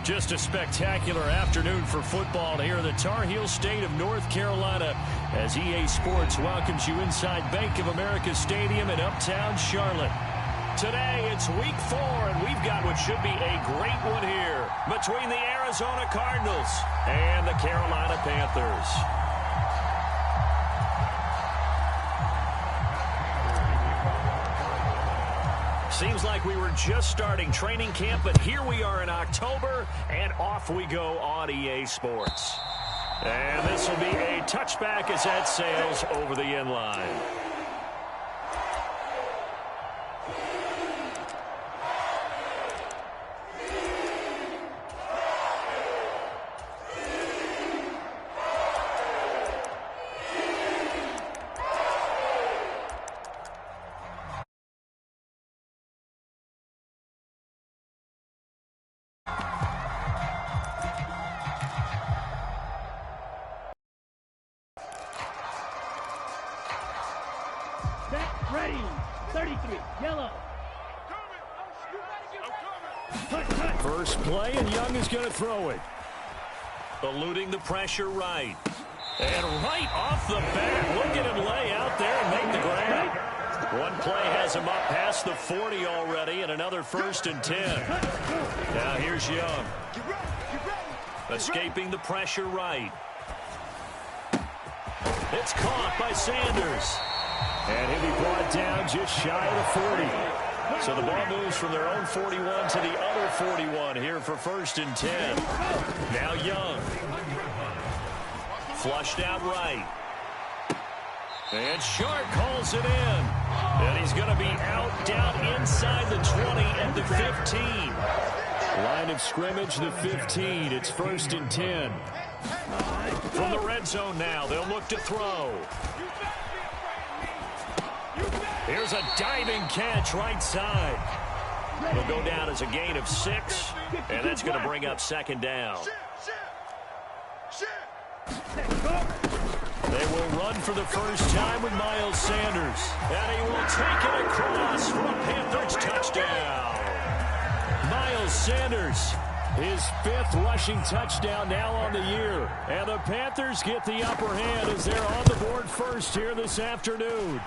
Just a spectacular afternoon for football here in the Tar Heel state of North Carolina as EA Sports welcomes you inside Bank of America Stadium in uptown Charlotte. Today it's week 4 and we've got what should be a great one here between the Arizona Cardinals and the Carolina Panthers. Seems like we were just starting training camp, but here we are in October, and off we go on EA Sports. And this will be a touchback as that sails over the end line. Ready, 33, yellow. First play, and Young is going to throw it. Eluding the pressure right. And right off the bat, look at him lay out there and make the grab. One play has him up past the 40 already, and another 1st and 10. Now here's Young. Escaping the pressure right. It's caught by Sanders. And he'll be brought down just shy of the 40. So the ball moves from their own 41 to the other 41 here for 1st and 10. Now Young. Flushed out right. And Sharp calls it in. And he's going to be out down inside the 20 and the 15. Line of scrimmage, the 15. It's 1st and 10. From the red zone now, they'll look to throw. Here's a diving catch right side. It'll go down as a gain of 6, and that's going to bring up 2nd down. They will run for the first time with Miles Sanders, and he will take it across for a Panthers touchdown. Miles Sanders, his 5th rushing touchdown now on the year, and the Panthers get the upper hand as they're on the board first here this afternoon.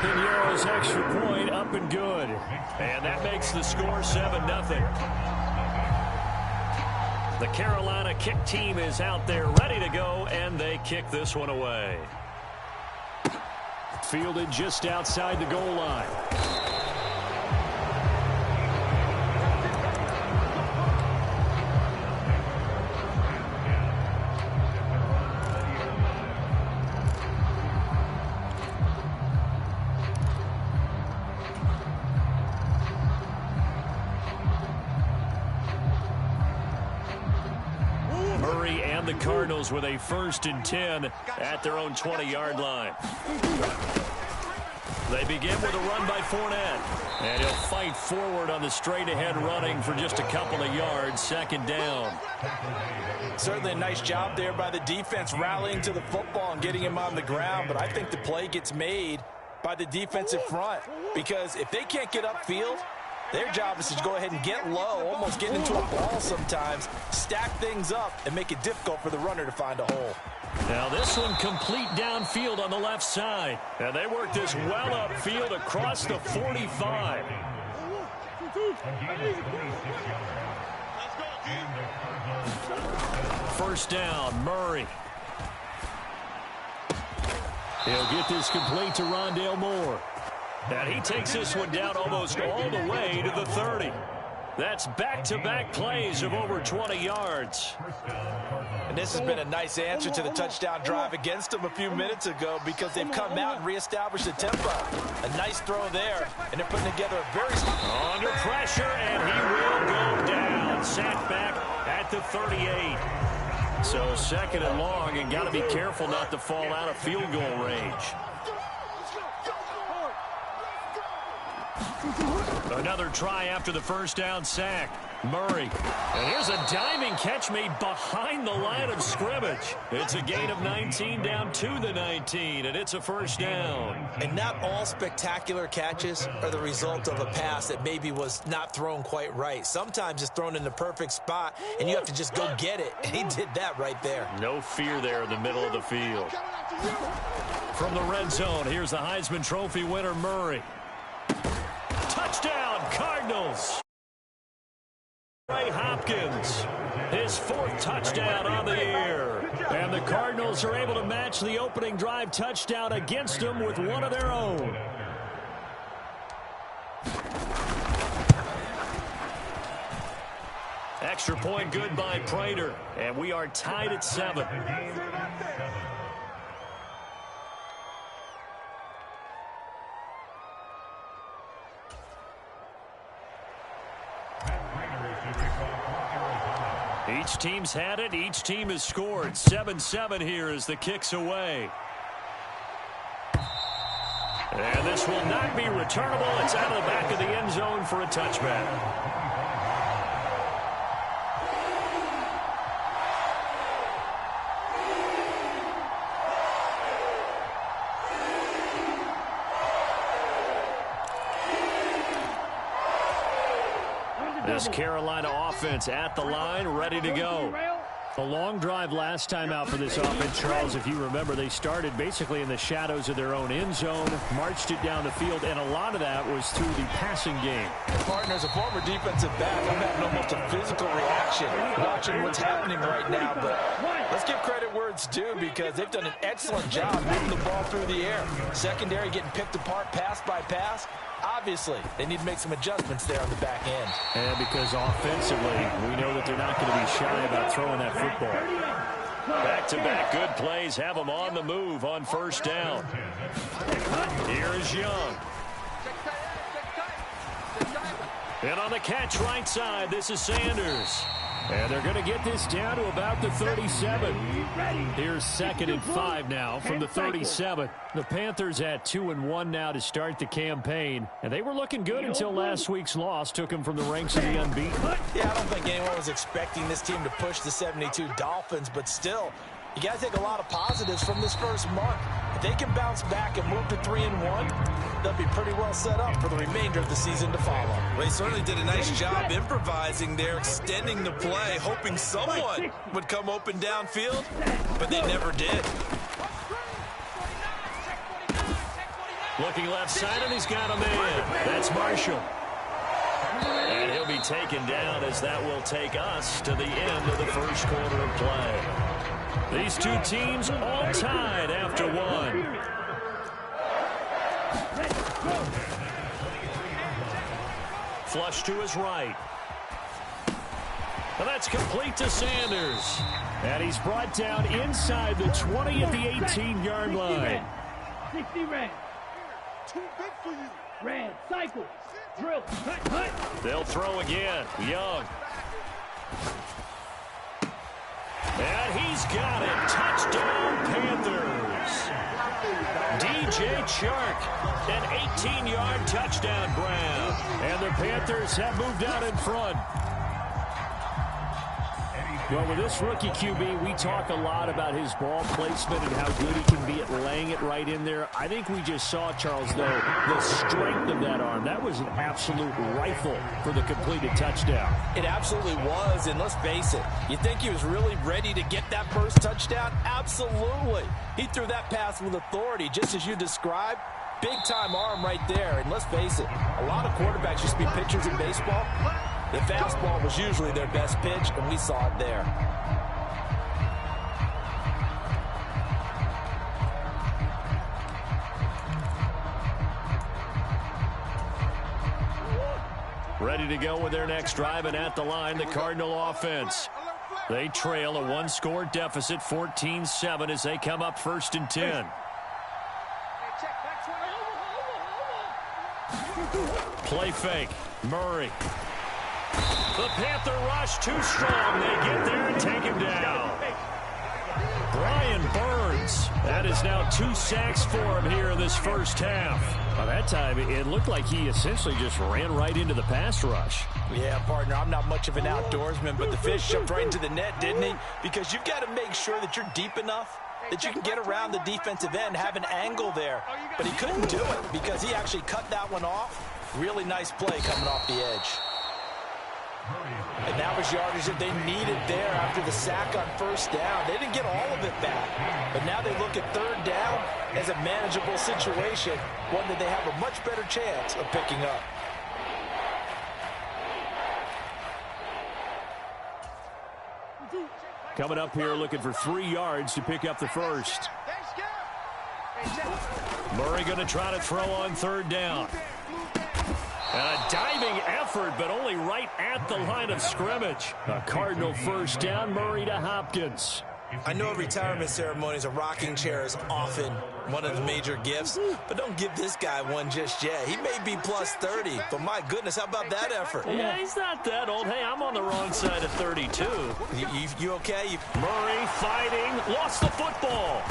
Pinero's extra point up and good. And that makes the score 7-0. The Carolina kick team is out there ready to go, and they kick this one away. Fielded just outside the goal line. The Cardinals with a 1st and 10 at their own 20-yard line. They begin with a run by Fournette. And he'll fight forward on the straight-ahead running for just a couple of yards. 2nd down. Certainly a nice job there by the defense rallying to the football and getting him on the ground. But I think the play gets made by the defensive front. Because if they can't get upfield, their job is to go ahead and get low, almost get into a ball sometimes, stack things up, and make it difficult for the runner to find a hole. Now this one complete downfield on the left side. And they work this well upfield across the 45. First down, Murray. He'll get this complete to Rondale Moore. And he takes this one down almost all the way to the 30. That's back-to-back plays of over 20 yards. And this has been a nice answer to the touchdown drive against them a few minutes ago because they've come out and reestablished the tempo. A nice throw there, and they're putting together a very... Under pressure, and he will go down. Sacked back at the 38. So 2nd and long, and got to be careful not to fall out of field goal range. Another try after the 1st down sack. Murray. And here's a diving catch made behind the line of scrimmage. It's a gain of 19 down to the 19, and it's a first down. And not all spectacular catches are the result of a pass that maybe was not thrown quite right. Sometimes it's thrown in the perfect spot, and you have to just go get it. And he did that right there. No fear there in the middle of the field. From the red zone, here's the Heisman Trophy winner, Murray. Touchdown, Cardinals! Ray Hopkins, his 4th touchdown on the year. And the Cardinals are able to match the opening drive touchdown against them with one of their own. Extra point good by Prater. And we are tied at 7. Each team's had it. Each team has scored. 7-7 here as the kick's away. And this will not be returnable. It's out of the back of the end zone for a touchback. This Carolina offense at the line, ready to go. A long drive last time out for this offense, Charles. If you remember, they started basically in the shadows of their own end zone, marched it down the field, and a lot of that was through the passing game. Partner, as a former defensive back, I'm having almost a physical reaction watching what's happening right now. But let's give credit where it's due because they've done an excellent job moving the ball through the air. Secondary getting picked apart pass by pass. Obviously, they need to make some adjustments there on the back end. And because offensively, we know that they're not going to be shy about throwing that football. Back-to-back good plays have them on the move on first down. Here is Young. And on the catch right side, this is Sanders. And they're going to get this down to about the 37. Here's 2nd and 5 now from the 37. The Panthers at 2-1 now to start the campaign. And they were looking good until last week's loss took them from the ranks of the unbeaten. Yeah, I don't think anyone was expecting this team to push the 72 Dolphins, but still, you got to take a lot of positives from this first month. If they can bounce back and move to 3-1, they'll be pretty well set up for the remainder of the season to follow. Well, he certainly did a nice job improvising there, extending the play, hoping someone would come open downfield, but they never did. Looking left side, and he's got a man. That's Marshall. And he'll be taken down as that will take us to the end of the first quarter of play. These two teams all tied after one. Flush to his right. And that's complete to Sanders. And he's brought down inside the 20 at the 18-yard line. 60 red. Too big for you. Red, cycle, drill, cut. They'll throw again. Young. And he's got it. Touchdown, Panthers. DJ Chark, an 18-yard touchdown grab. And the Panthers have moved out in front. Well, with this rookie QB, we talk a lot about his ball placement and how good he can be at laying it right in there. I think we just saw, Charles, though, the strength of that arm. That was an absolute rifle for the completed touchdown. It absolutely was, and let's face it, you think he was really ready to get that first touchdown? Absolutely. He threw that pass with authority, just as you described. Big-time arm right there, and let's face it, a lot of quarterbacks used to be pitchers in baseball. The fastball was usually their best pitch, and we saw it there. Ready to go with their next drive, and at the line, the Cardinal offense. They trail a one-score deficit, 14-7, as they come up 1st and 10. Play fake. Murray. The Panther rush too strong. They get there and take him down. Brian Burns. That is now 2 sacks for him here in this first half. Well, that time, it looked like he essentially just ran right into the pass rush. Yeah, partner, I'm not much of an outdoorsman, but the fish jumped right into the net, didn't he? Because you've got to make sure that you're deep enough that you can get around the defensive end, have an angle there. But he couldn't do it because he actually cut that one off. Really nice play coming off the edge. And that was yardage that they needed there after the sack on first down. They didn't get all of it back, but now they look at third down as a manageable situation, one that they have a much better chance of picking up. Coming up here looking for 3 yards to pick up the first. Murray going to try to throw on third down. And a diving effort, but only right at the line of scrimmage. A Cardinal first down, Murray to Hopkins. I know retirement ceremonies, a rocking chair is often one of the major gifts, but don't give this guy one just yet. He may be plus 30, but my goodness, how about that effort? Yeah, he's not that old. Hey, I'm on the wrong side of 32. You okay? Murray fighting, lost the football.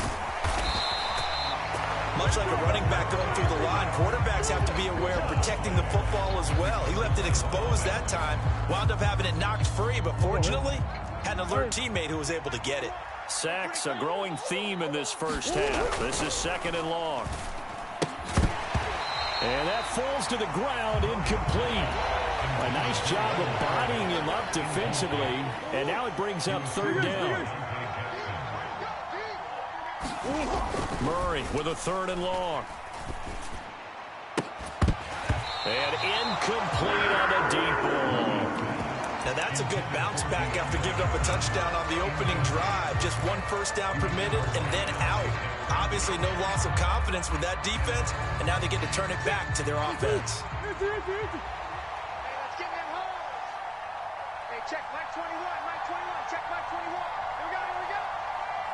Much like a running back going through the line, quarterbacks have to be aware of protecting the football as well. He left it exposed that time, wound up having it knocked free, but fortunately, had an alert teammate who was able to get it. Sacks, a growing theme in this first half. This is 2nd and long. And that falls to the ground, incomplete. A nice job of bodying him up defensively, and now it brings up third down. Murray with a 3rd and long. And incomplete on a deep ball. Now that's a good bounce back after giving up a touchdown on the opening drive. Just 1 first down permitted and then out. Obviously no loss of confidence with that defense, and now they get to turn it back to their offense. Hey, let's get them home. Hey, check Mike 21, Mike 21, check Mike 21. Here we go.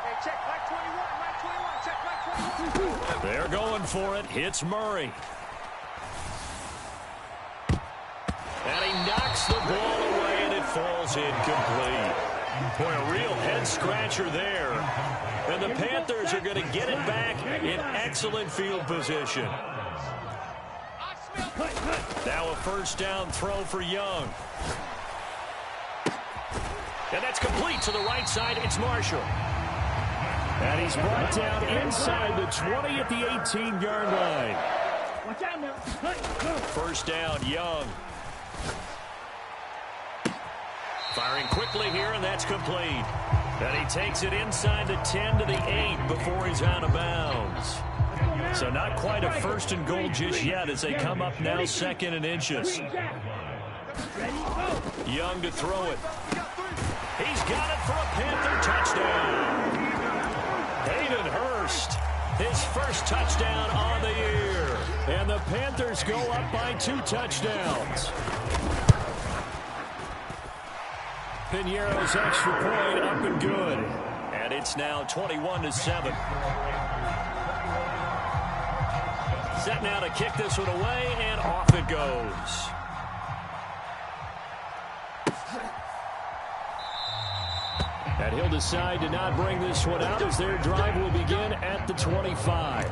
Hey, check Mike 21, Mike 21, check Mike 21. They're going for it. Hits Murray. And he knocks the ball away, and it falls incomplete. Boy, a real head-scratcher there. And the Panthers are going to get it back in excellent field position. Now a first down throw for Young. And that's complete to the right side. It's Marshall. And he's brought down inside the 20 at the 18-yard line. Watch out now. First down, Young. Firing quickly here, and that's complete. And he takes it inside the 10 to the 8 before he's out of bounds. So not quite a 1st and goal just yet as they come up now 2nd and inches. Young to throw it. He's got it for a Panther touchdown. Hayden Hurst, his first touchdown on the year. And the Panthers go up by 2 touchdowns. Piñeiro's extra point up and good. And it's now 21-7. Set now to kick this one away, and off it goes. And he'll decide to not bring this one out as their drive will begin at the 25.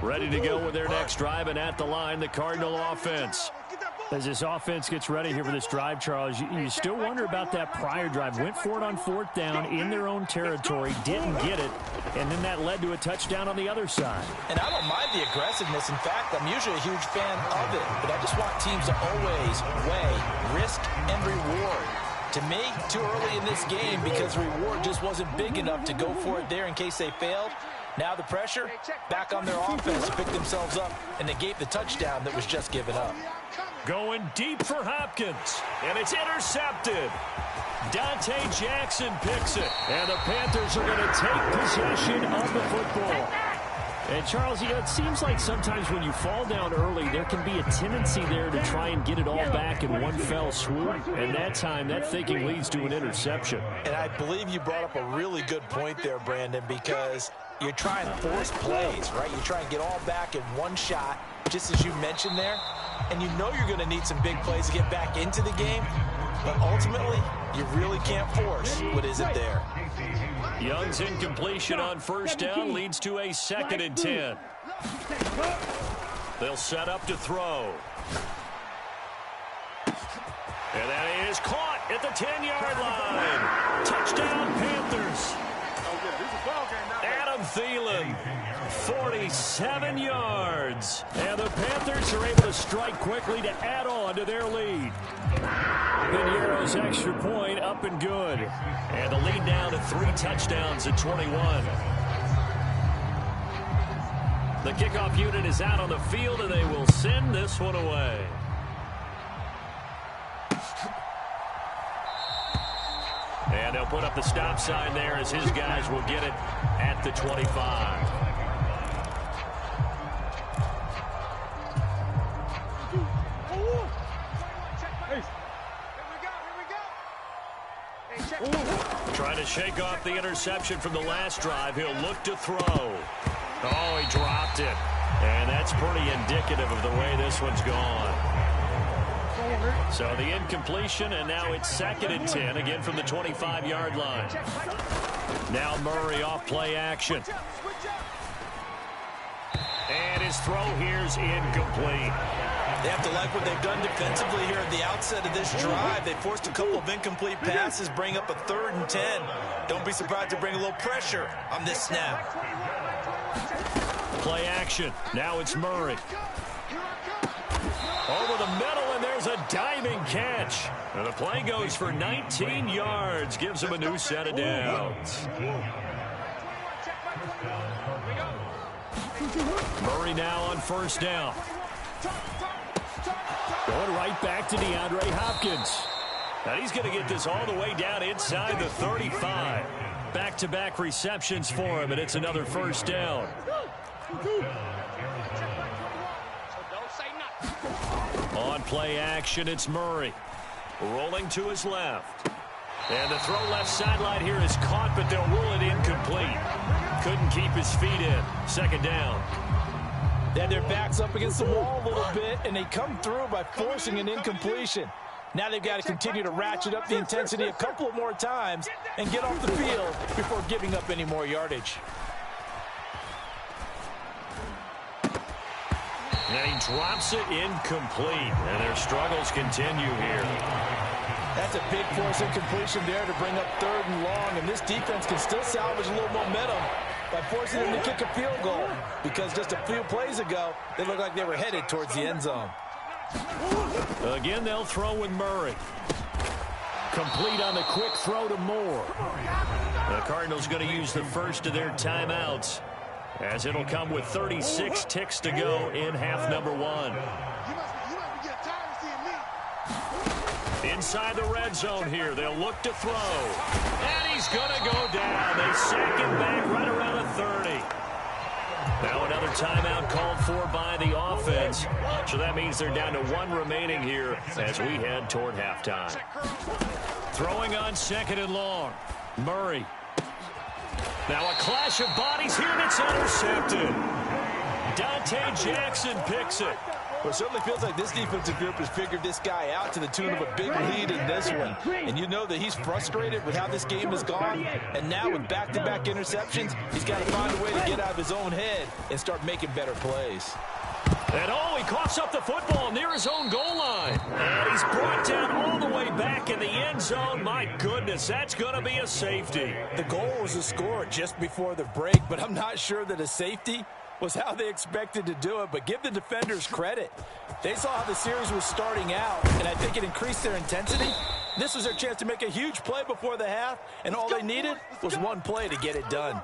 Ready to go with their next drive, and at the line, the Cardinal offense. As this offense gets ready here for this drive, Charles, you still wonder about that prior drive. Went for it on 4th down in their own territory, didn't get it, and then that led to a touchdown on the other side. And I don't mind the aggressiveness. In fact, I'm usually a huge fan of it, but I just want teams to always weigh risk and reward. To me, too early in this game because reward just wasn't big enough to go for it there in case they failed. Now the pressure back on their offense to pick themselves up and negate the touchdown that was just given up. Going deep for Hopkins, and it's intercepted. Dante Jackson picks it, and the Panthers are going to take possession of the football. And Charles, it seems like sometimes when you fall down early, there can be a tendency there to try and get it all back in one fell swoop. And that time, that thinking leads to an interception. And I believe you brought up a really good point there, Brandon, because you're trying to force plays, right? You try and get all back in one shot, just as you mentioned there. and you know you're going to need some big plays to get back into the game, but ultimately, you really can't force what isn't there. Young's incompletion on first down leads to a 2nd and 10. They'll set up to throw. And that is caught at the 10-yard line. Touchdown, Panthers. Adam Thielen, 47 yards. And the Panthers are able to strike quickly to add on to their lead. Piniero's extra point up and good. And the lead down to 3 touchdowns at 21. The kickoff unit is out on the field, and they will send this one away. And they'll put up the stop sign there as his guys will get it at the 25. Trying to shake off the interception from the last drive. He'll look to throw. Oh, he dropped it. And that's pretty indicative of the way this one's gone. So the incompletion, and now it's 2nd and 10, again from the 25-yard line. Now Murray off play action. And his throw here's incomplete. They have to like what they've done defensively here at the outset of this drive. They forced a couple of incomplete passes, bring up a 3rd and 10. Don't be surprised to bring a little pressure on this snap. Play action. Now it's Murray. Over the middle, and there's a diving catch. And the play goes for 19 yards. Gives him a new set of downs. Murray now on first down. Going right back to DeAndre Hopkins. Now he's going to get this all the way down inside the 35. Back-to-back receptions for him, and it's another first down. On play action, it's Murray. Rolling to his left. And the throw left sideline here is caught, but they'll rule it incomplete. Couldn't keep his feet in. 2nd down. They had their backs up against the wall a little bit, and they come through by forcing an incompletion. Now they've got to continue to ratchet up the intensity a couple of more times and get off the field before giving up any more yardage. And he drops it incomplete. And their struggles continue here. That's a big force incompletion there to bring up 3rd and long. And this defense can still salvage a little momentum by forcing them to kick a field goal. Because just a few plays ago, they looked like they were headed towards the end zone. Again, they'll throw with Murray. Complete on the quick throw to Moore. The Cardinals going to use the first of their timeouts, as it'll come with 36 ticks to go in half number 1. Inside the red zone here, they'll look to throw. And he's going to go down. They sack him back right around the 30. Now another timeout called for by the offense. So that means they're down to 1 remaining here as we head toward halftime. Throwing on 2nd and long. Murray. Now a clash of bodies here that's intercepted. Dante Jackson picks it. Well, it certainly feels like this defensive group has figured this guy out to the tune of a big lead in this one. And you know that he's frustrated with how this game has gone. And now with back-to-back interceptions, he's got to find a way to get out of his own head and start making better plays. And he coughs up the football near his own goal line. And he's brought down all the way back in the end zone. My goodness, that's going to be a safety. The goal was a score just before the break, but I'm not sure that a safety was how they expected to do it, but give the defenders credit. They saw how the series was starting out, and I think it increased their intensity. This was their chance to make a huge play before the half, and all they needed was one play to get it done.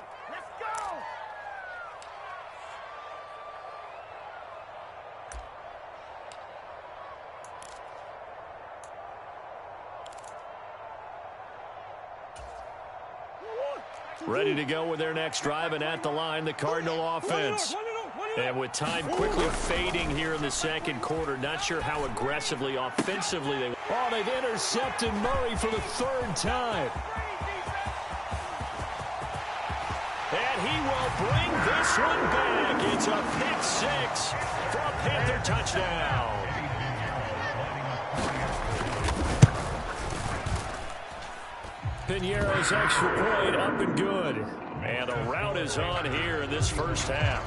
Ready to go with their next drive, and at the line, the Cardinal offense. And with time quickly fading here in the second quarter, not sure how aggressively, offensively they... Oh, they've intercepted Murray for the 3rd time. And he will bring this one back. It's a pick 6 for a Panther touchdown. Piñeiro's extra point up and good. And a rout is on here in this first half.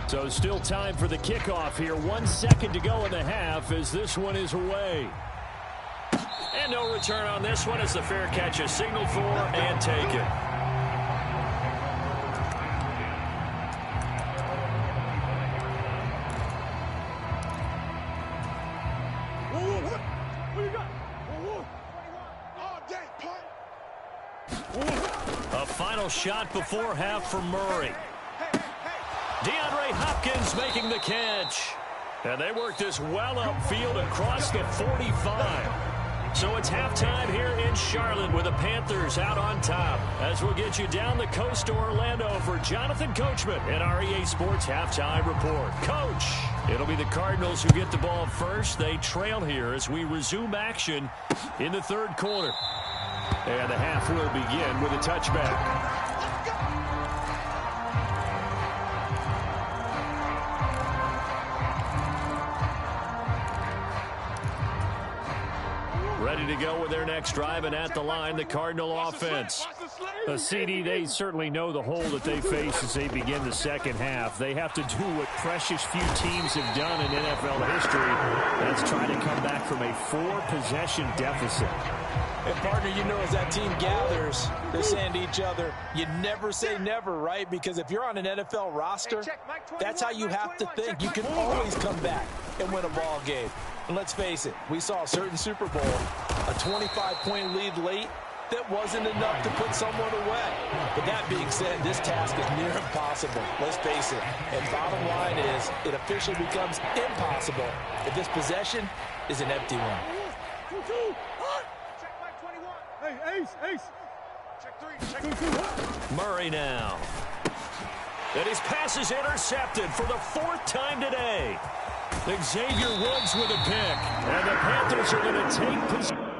So still time for the kickoff here. 1 second to go in the half as this one is away. And no return on this one as the fair catch is signaled for and taken. A final shot before half for Murray. DeAndre Hopkins making the catch. And they work this well upfield across the 45. So it's halftime here in Charlotte with the Panthers out on top. As we'll get you down the coast to Orlando for Jonathan Coachman and our EA Sports Halftime Report. Coach, it'll be the Cardinals who get the ball first. They trail here as we resume action in the third quarter. And the half will begin with a touchback. Ready to go with their next drive, and at the line, the Cardinal offense. CD, they certainly know the hole that they face as they begin the second half. They have to do what precious few teams have done in NFL history. That's trying to come back from a 4-possession deficit. And, partner, you know, as that team gathers, they're saying to each other, you never say never, right? Because if you're on an NFL roster, that's how you have to think. You can always come back and win a ball game. And let's face it, we saw a certain Super Bowl, a 25-point lead late that wasn't enough to put someone away. But that being said, this task is near impossible. Let's face it. And bottom line is, it officially becomes impossible if this possession is an empty one. Hey, Ace. Check 3. Murray now. And his pass is intercepted for the 4th time today. Xavier Woods with a pick. And the Panthers are going to take possession.